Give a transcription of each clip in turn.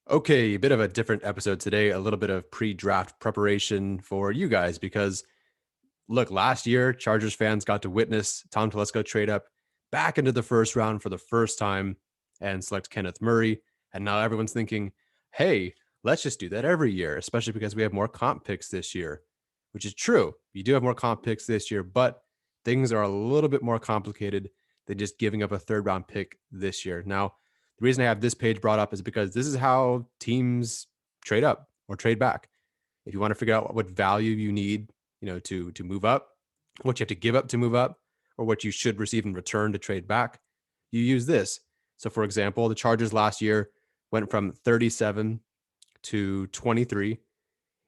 Okay, a bit of a different episode today, a little bit of pre-draft preparation for you guys because look, last year Chargers fans got to witness Tom Telesco trade up back into the first round for the first time and select Kenneth Murray. And now everyone's thinking, hey, let's just do that every year, especially because we have more comp picks this year, which is true. You do have more comp picks this year, but things are a little bit more complicated than just giving up a third round pick this year. Now, the reason I have this page brought up is because this is how teams trade up or trade back. If you want to figure out what value you need, to move up, what you have to give up to move up, or what you should receive in return to trade back, you use this. So, for example, the Chargers last year went from 37 to 23,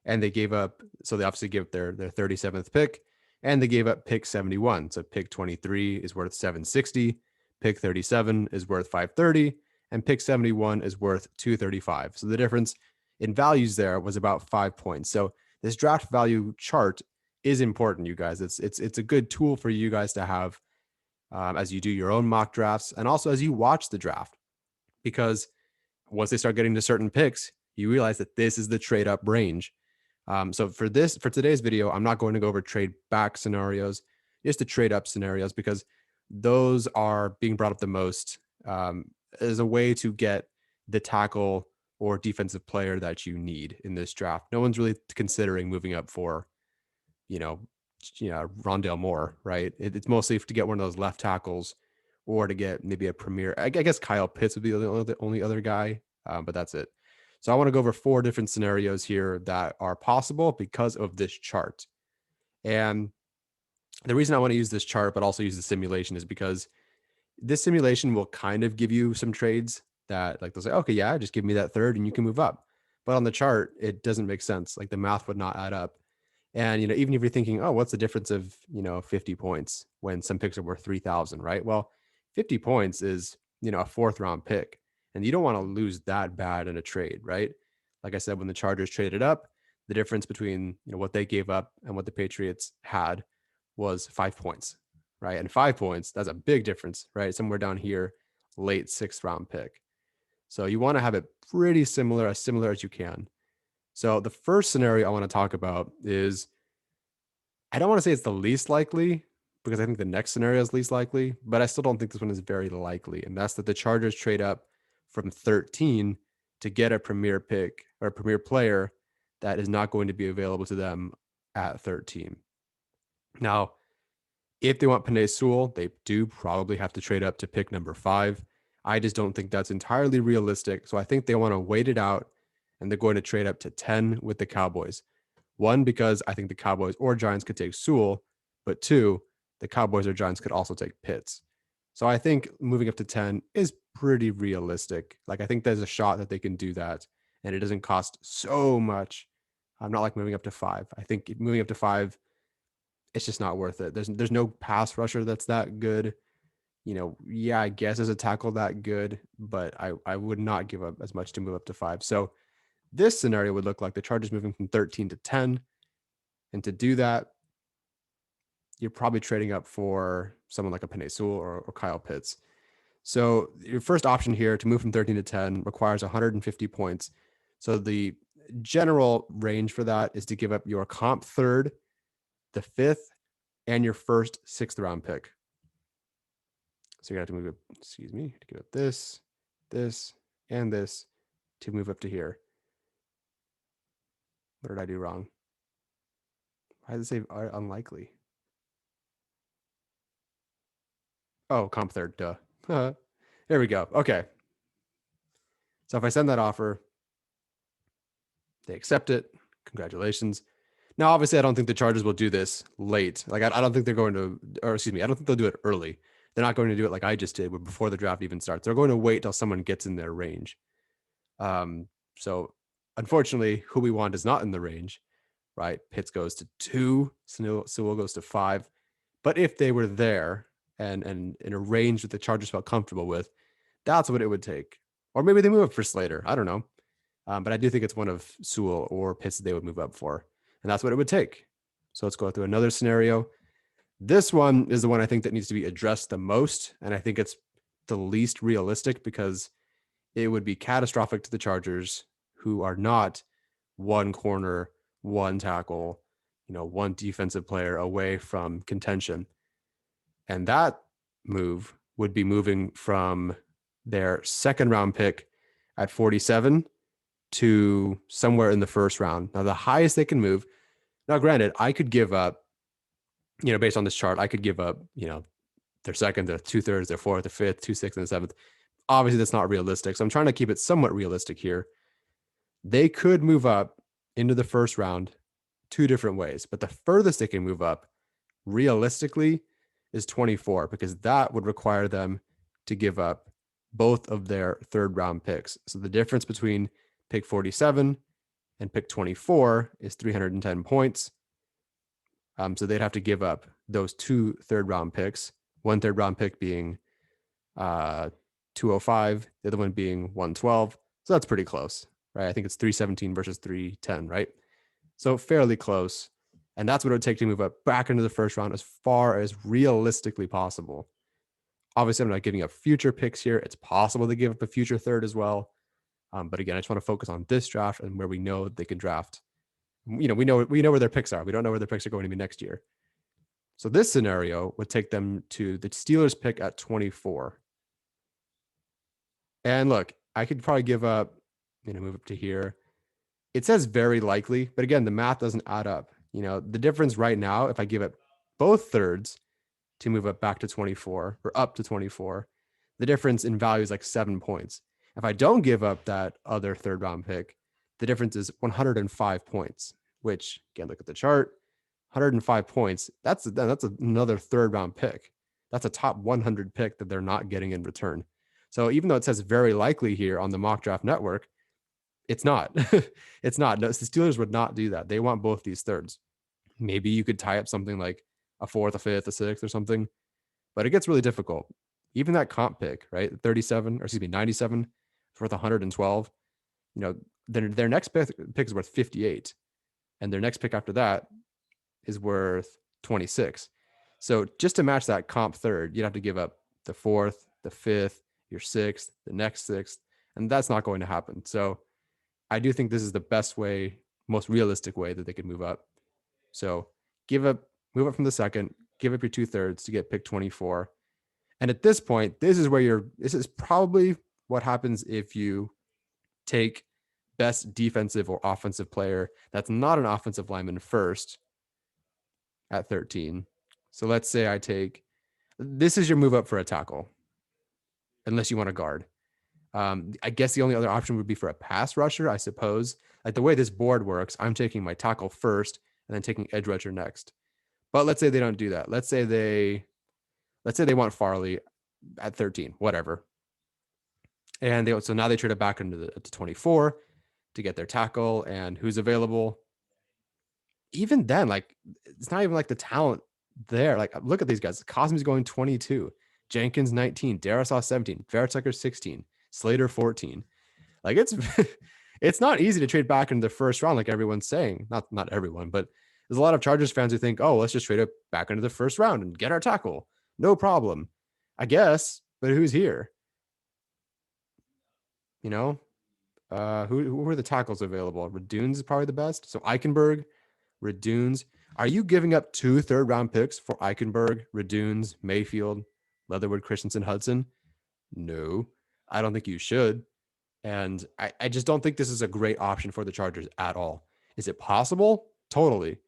and they gave up. So they obviously give their 37th pick, and they gave up pick 71. So pick 23 is worth 760, pick 37 is worth 530, and pick 71 is worth 235. So the difference in values there was about 5 points. So this draft value chart is important, you guys. It's a good tool for you guys to have as you do your own mock drafts and also as you watch the draft, because once they start getting to certain picks, you realize that this is the trade up range. So for today's video, I'm not going to go over trade back scenarios, just the trade up scenarios, because those are being brought up the most as a way to get the tackle or defensive player that you need in this draft. No one's really considering moving up for, you know, Rondale Moore, right? It's mostly to get one of those left tackles or to get maybe a premier. I guess Kyle Pitts would be the only other guy, but that's it. So I want to go over 4 different scenarios here that are possible because of this chart. And the reason I want to use this chart, but also use the simulation, is because this simulation will kind of give you some trades that, like, they'll say, okay, yeah, just give me that third and you can move up. But on the chart, it doesn't make sense. Like the math would not add up. And, even if you're thinking, oh, what's the difference of, 50 points when some picks are worth 3,000, right? Well, 50 points is, a fourth round pick. And you don't want to lose that bad in a trade, right? Like I said, when the Chargers traded up, the difference between, what they gave up and what the Patriots had was 5 points, right? And 5 points, that's a big difference, right? Somewhere down here, late sixth round pick. So you want to have it pretty similar, as similar as you can. So the first scenario I want to talk about is, I don't want to say it's the least likely because I think the next scenario is least likely, but I still don't think this one is very likely. And that's that the Chargers trade up from 13 to get a premier pick or a premier player that is not going to be available to them at 13. Now, if they want Penei Sewell, they do probably have to trade up to pick number 5. I just don't think that's entirely realistic. So I think they want to wait it out and they're going to trade up to 10 with the Cowboys. One, because I think the Cowboys or Giants could take Sewell, but two, the Cowboys or Giants could also take Pitts. So I think moving up to 10 is pretty realistic. Like, I think there's a shot that they can do that and it doesn't cost so much. I'm not like moving up to 5. I think moving up to 5, it's just not worth it. There's no pass rusher that's that good. Yeah, I guess as a tackle that good, but I would not give up as much to move up to 5. So this scenario would look like the Chargers moving from 13 to 10. And to do that, you're probably trading up for someone like a Penei Sewell or Kyle Pitts. So your first option here to move from 13 to 10 requires 150 points. So the general range for that is to give up your comp third, the fifth, and your first sixth round pick. So you're going to have to move it, to give up this, and this to move up to here. What did I do wrong? Why does it say unlikely? Oh, comp third, duh. There we go. Okay. So if I send that offer, they accept it. Congratulations. Now, obviously, I don't think the Chargers will do this late. Like, I don't think they're going to, or excuse me, I don't think they'll do it early. They're not going to do it like I just did, before the draft even starts. They're going to wait till someone gets in their range. So unfortunately, who we want is not in the range, right? Pitts goes to 2, Sewell goes to 5. But if they were there and in a range that the Chargers felt comfortable with, that's what it would take. Or maybe they move up for Slater. I don't know. But I do think it's one of Sewell or Pitts that they would move up for. And that's what it would take. So let's go through another scenario. This one is the one I think that needs to be addressed the most. And I think it's the least realistic because it would be catastrophic to the Chargers who are not one corner, one tackle, one defensive player away from contention. And that move would be moving from their second round pick at 47 to somewhere in the first round. Now, the highest they can move. Now, granted, I could give up, based on this chart, I could give up, their second, their 2/3, their fourth, their fifth, 2, 6, and the seventh. Obviously, that's not realistic. So I'm trying to keep it somewhat realistic here. They could move up into the first round two different ways, but the furthest they can move up realistically is 24, because that would require them to give up both of their third round picks. So the difference between pick 47 and pick 24 is 310 points. So they'd have to give up those two third round picks, one third round pick being 205, the other one being 112. So that's pretty close, right? I think it's 317 versus 310, right? So fairly close. And that's what it would take to move up back into the first round as far as realistically possible. Obviously, I'm not giving up future picks here. It's possible to give up a future third as well. But again, I just want to focus on this draft and where we know they can draft. We know where their picks are. We don't know where their picks are going to be next year. So this scenario would take them to the Steelers pick at 24. And look, I could probably give up, move up to here. It says very likely, but again, the math doesn't add up. The difference right now, if I give up both thirds to move up back to 24 or up to 24, the difference in value is like 7 points. If I don't give up that other third round pick, the difference is 105 points, which, again, look at the chart, 105 points. That's another third round pick. That's a top 100 pick that they're not getting in return. So even though it says very likely here on the Mock Draft Network, it's not. It's not. No, the Steelers would not do that. They want both these thirds. Maybe you could tie up something like a fourth, a fifth, a sixth, or something, but it gets really difficult. Even that comp pick, right? 97 is worth 112. Their next pick is worth 58, and their next pick after that is worth 26. So just to match that comp third, you'd have to give up the fourth, the fifth, your sixth, the next sixth, and that's not going to happen. So I do think this is the best way, most realistic way that they could move up. So move up from the second, give up your 2/3 to get pick 24. And at this point, this is probably what happens if you take best defensive or offensive player that's not an offensive lineman first at 13. So let's say this is your move up for a tackle, unless you want a guard. I guess the only other option would be for a pass rusher, I suppose. Like the way this board works, I'm taking my tackle first and then taking edge rusher next. But let's say they don't do that. Let's say they want Farley at 13, whatever. And so now they trade it back into to 24 to get their tackle, and who's available. Even then, like, it's not even like the talent there. Like, look at these guys. Cosme's going 22, Jenkins 19, Darrisaw 17, Vertucker 16, Slater 14. Like, it's not easy to trade back into the first round, like everyone's saying. Not everyone, but there's a lot of Chargers fans who think, oh, let's just trade it back into the first round and get our tackle. No problem, I guess. But who's here? Who are the tackles available? Raduns is probably the best. So Eichenberg, Raduns. Are you giving up 2 third-round picks for Eichenberg, Raduns, Mayfield, Leatherwood, Christensen, Hudson? No, I don't think you should. And I just don't think this is a great option for the Chargers at all. Is it possible? Totally.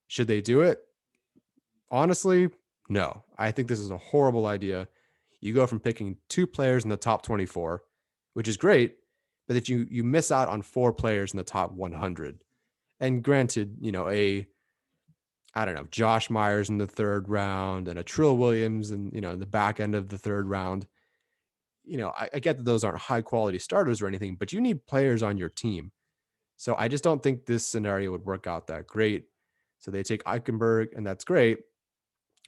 Should they do it? Honestly, no. I think this is a horrible idea. You go from picking 2 players in the top 24, which is great, but if you miss out on 4 players in the top 100. And granted, Josh Myers in the third round and a Trill Williams and, the back end of the third round. I get that those aren't high quality starters or anything, but you need players on your team. So I just don't think this scenario would work out that great. So they take Eichenberg, and that's great.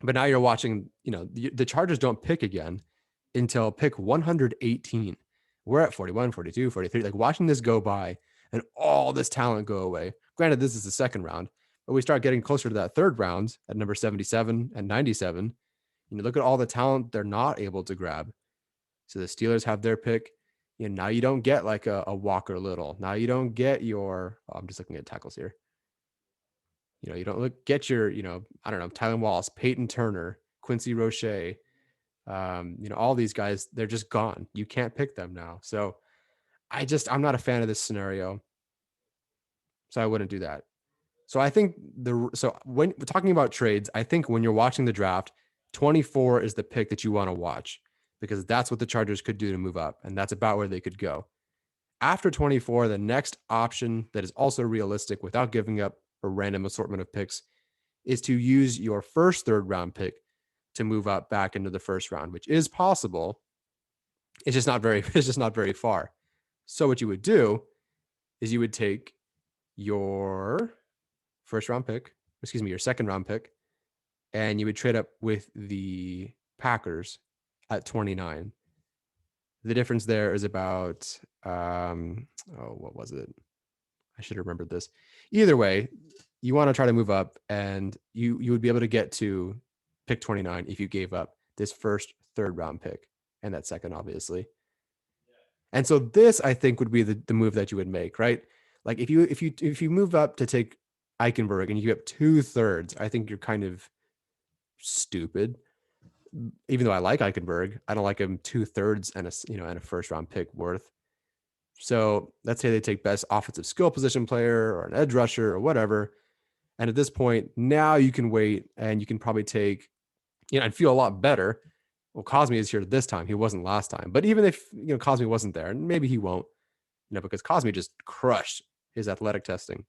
But now you're watching, the Chargers don't pick again until pick 118. We're at 41, 42, 43. Like, watching this go by and all this talent go away. Granted, this is the second round, but we start getting closer to that third round at number 77 and 97. Look at all the talent they're not able to grab. So the Steelers have their pick. Now you don't get like a Walker Little. Now you don't get your, I'm just looking at tackles here. You don't get your, I don't know, Tylan Wallace, Peyton Turner, Quincy Roche, all these guys, they're just gone. You can't pick them now. So I'm not a fan of this scenario. So I wouldn't do that. So I think when we're talking about trades, I think when you're watching the draft, 24 is the pick that you want to watch because that's what the Chargers could do to move up. And that's about where they could go. After 24, the next option that is also realistic without giving up a random assortment of picks is to use your first third round pick to move up back into the first round, which is possible. It's just not very far. So what you would do is you would take your your second round pick, and you would trade up with the Packers at 29. The difference there is about, what was it? I should have remembered this. Either way, you want to try to move up, and you would be able to get to pick 29 if you gave up this first third round pick and that second, obviously. And so this, I think, would be the move that you would make, right? Like if you move up to take Eichenberg and you get 2/3, I think you're kind of stupid. Even though I like Eichenberg, I don't like him 2/3 and a first round pick worth. So let's say they take best offensive skill position player or an edge rusher or whatever. And at this point, now you can wait and you can probably take, and feel a lot better. Well, Cosme is here this time. He wasn't last time. But even if, Cosme wasn't there, and maybe he won't, because Cosme just crushed his athletic testing.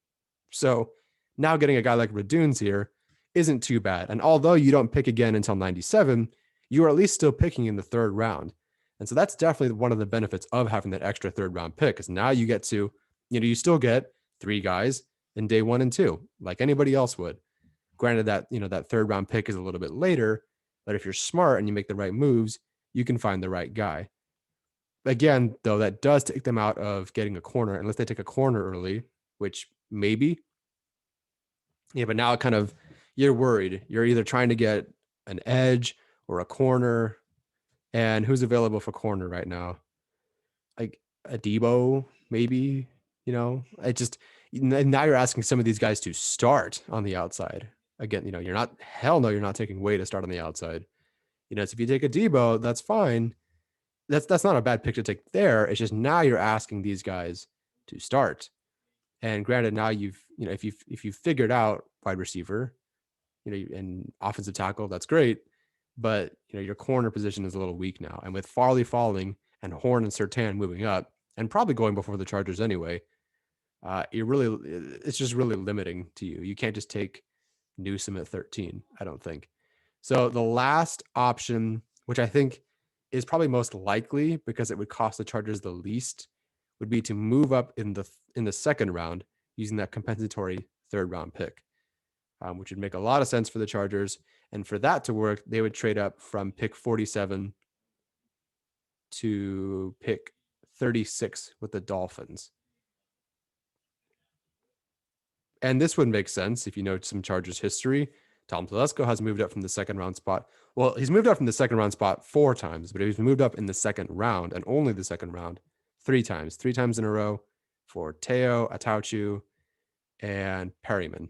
So now getting a guy like Raduns here isn't too bad. And although you don't pick again until 97, you are at least still picking in the third round. And so that's definitely one of the benefits of having that extra third round pick, because now you get to, you still get 3 guys in day 1 and 2, like anybody else would. Granted that, that third round pick is a little bit later, but if you're smart and you make the right moves, you can find the right guy. Again, though, that does take them out of getting a corner, unless they take a corner early, which maybe. Yeah, but now you're worried. You're either trying to get an edge or a corner. And who's available for corner right now? Like a Debo, maybe, now you're asking some of these guys to start on the outside. Again, you're not taking Way to start on the outside. So if you take a Debo, that's fine. That's not a bad pick to take there. It's just now you're asking these guys to start. And granted, now if you've figured out wide receiver, and offensive tackle, that's great. But your corner position is a little weak now. And with Farley falling and Horn and Surtain moving up, and probably going before the Chargers anyway, it's just really limiting to you. You can't just take Newsome at 13, I don't think. So the last option, which I think is probably most likely because it would cost the Chargers the least, would be to move up in the second round using that compensatory third round pick, which would make a lot of sense for the Chargers. And for that to work, they would trade up from pick 47 to pick 36 with the Dolphins. And this would make sense if you know some Chargers history. Tom Telesco has moved up from the second round spot. Well, he's moved up from the second round spot 4 times, but he's moved up in the second round, and only the second round, 3 times in a row for Teo, Atauchu, and Perryman.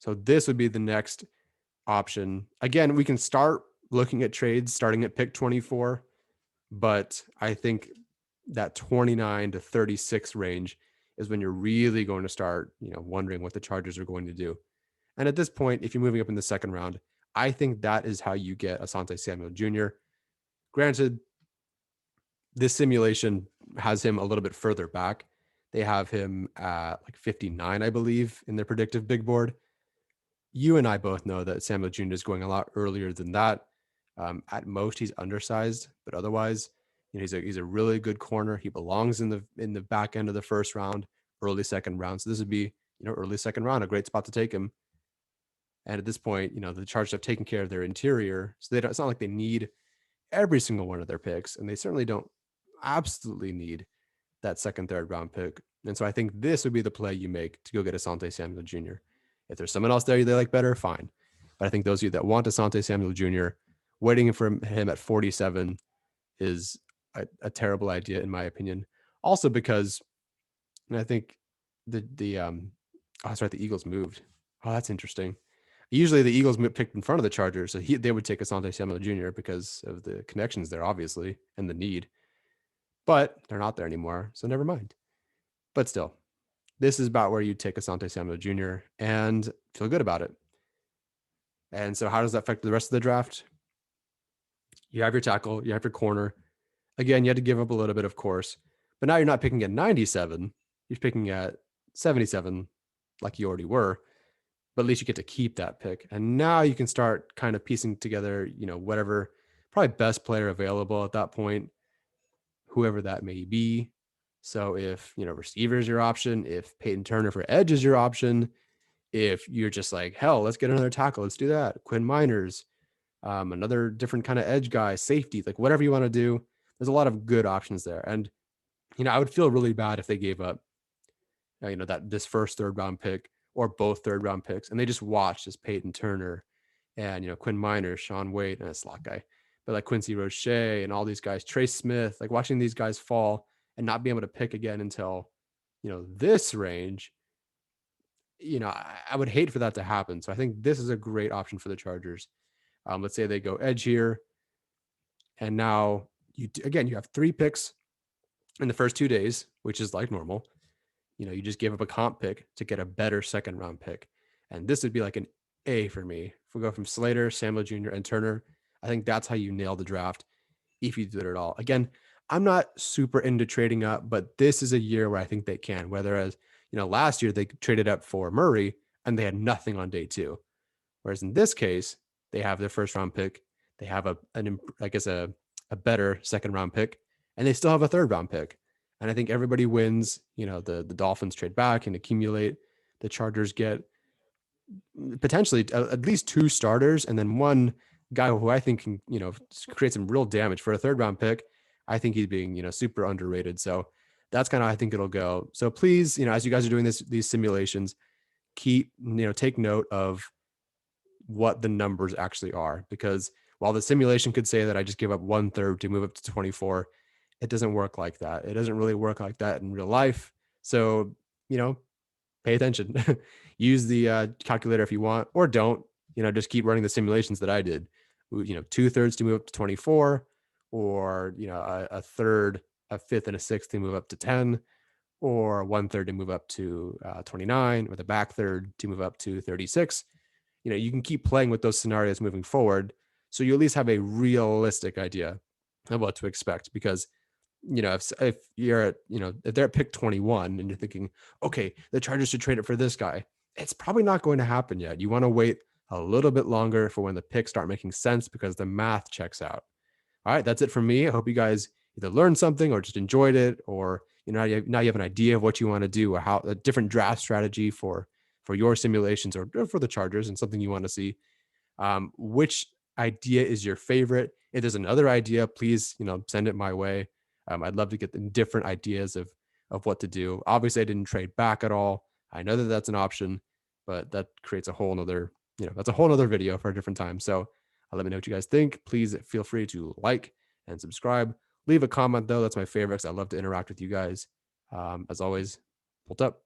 So this would be the next option. Again, we can start looking at trades starting at pick 24, but I think that 29 to 36 range is when you're really going to start, wondering what the Chargers are going to do. And at this point, if you're moving up in the second round, I think that is how you get Asante Samuel Jr. Granted, this simulation has him a little bit further back. They have him at like 59, I believe, in their predictive big board. You and I both know that Samuel Jr. is going a lot earlier than that. At most, he's undersized, but otherwise, he's a really good corner. He belongs in the back end of the first round, early second round. So this would be, early second round, a great spot to take him. And at this point, the Chargers have taken care of their interior, so it's not like they need every single one of their picks, and they certainly don't absolutely need that second, third round pick. And so I think this would be the play you make to go get Asante Samuel Jr. If there's someone else there they like better, fine. But I think those of you that want Asante Samuel Jr., waiting for him at 47 is a terrible idea in my opinion. Also because I think the oh, that's right, the Eagles moved. Oh, that's interesting. Usually the Eagles picked in front of the Chargers, so they would take Asante Samuel Jr. because of the connections there, obviously, and the need. But they're not there anymore, so never mind. But still, this is about where you take Asante Samuel Jr. and feel good about it. And so, how does that affect the rest of the draft? You have your tackle, you have your corner. Again, you had to give up a little bit, of course, but now you're not picking at 97. You're picking at 77, like you already were. But at least you get to keep that pick. And now you can start kind of piecing together, whatever, probably best player available at that point, whoever that may be. So if, receiver is your option, if Peyton Turner for edge is your option, if you're just like, hell, let's get another tackle, let's do that. Quinn Miners, another different kind of edge guy, safety, like whatever you want to do. There's a lot of good options there. And, I would feel really bad if they gave up, that this first third round pick or both third round picks, and they just watched as Peyton Turner and Quinn Miners, Sean Wade, and a slot guy, but like Quincy Roche and all these guys, Trace Smith, like watching these guys fall and not be able to pick again until this range. I would hate for that to happen. So I think this is a great option for the Chargers. Let's say they go edge here, and now you have 3 picks in the first 2 days, which is like normal. You just gave up a comp pick to get a better second round pick. And this would be like an A for me. If we go from Slater, Samuel Jr., and Turner, I think that's how you nail the draft if you did it all. Again, I'm not super into trading up, but this is a year where I think they can. Whereas, last year they traded up for Murray and they had nothing on day 2. Whereas in this case, they have their first round pick. They have a better second round pick, and they still have a third round pick. And I think everybody wins. The Dolphins trade back and accumulate. The Chargers get potentially at least 2 starters and then one guy who I think can, create some real damage for a third round pick. I think he's being, super underrated. So that's kind of, I think it'll go. So please, as you guys are doing these simulations, keep, take note of what the numbers actually are, because while the simulation could say that I just give up 1/3 to move up to 24, it doesn't work like that. It doesn't really work like that in real life. So, pay attention. Use the calculator if you want, or don't. Just keep running the simulations that I did. 2/3 to move up to 24, or a third, a fifth, and a sixth to move up to 10, or 1/3 to move up to 29, or the back third to move up to 36. You can keep playing with those scenarios moving forward, so you at least have a realistic idea of what to expect. Because if you're at, if they're at pick 21 and you're thinking, okay, the Chargers should trade it for this guy, it's probably not going to happen yet. You want to wait a little bit longer for when the picks start making sense, because the math checks out. All right, that's it from me. I hope you guys either learned something or just enjoyed it, or now you have an idea of what you want to do, or how a different draft strategy for your simulations, or for the Chargers, and something you want to see. Which idea is your favorite? If there's another idea, please send it my way. I'd love to get the different ideas of what to do. Obviously, I didn't trade back at all. I know that that's an option, but that creates a whole nother, that's a whole nother video for a different time. So let me know what you guys think. Please feel free to like and subscribe. Leave a comment though. That's my favorite, because I love to interact with you guys. As always, Bolt up.